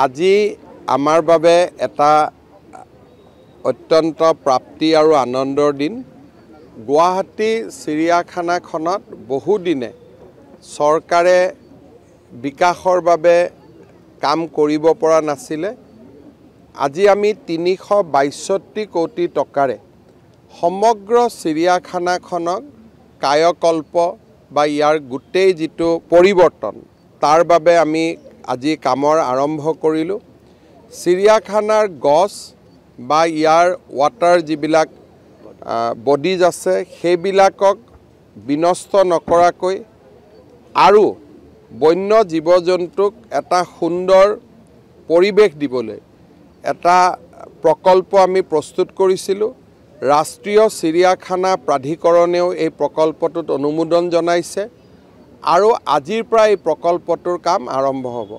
আজি আমাৰ বাবে এটা অত্যন্ত প্ৰাপ্তি আৰু আনন্দৰ দিন। গুৱাহাটী চিৰিয়াখানাখনত বহুদিনে চৰকাৰে বিকাশৰ বাবে কাম কৰিব পৰা নাছিলে। আজি আমি ৩৬২ কোটি টকাৰে সমগ্ৰ চিৰিয়াখানাখনক কায়কল্প বা ইয়াৰ গোটেই যিটো পৰিৱৰ্তন তাৰ বাবে আমি আজি কামৰ আৰম্ভ কৰিলোঁ। চিৰিয়াখানাৰ গছ বা ইয়াৰ ৱাটাৰ যিবিলাক বডিজ আছে সেইবিলাকক বিনষ্ট নকৰাকৈ আৰু বন্য জীৱ জন্তুক এটা সুন্দৰ পৰিৱেশ দিবলৈ এটা প্ৰকল্প আমি প্ৰস্তুত কৰিছিলোঁ। ৰাষ্ট্ৰীয় চিৰিয়াখানা প্ৰাধিকৰণেও এই প্ৰকল্পটোত অনুমোদন জনাইছে আৰু আজিৰ পৰা এই প্ৰকল্পটোৰ কাম আৰম্ভ হ'ব।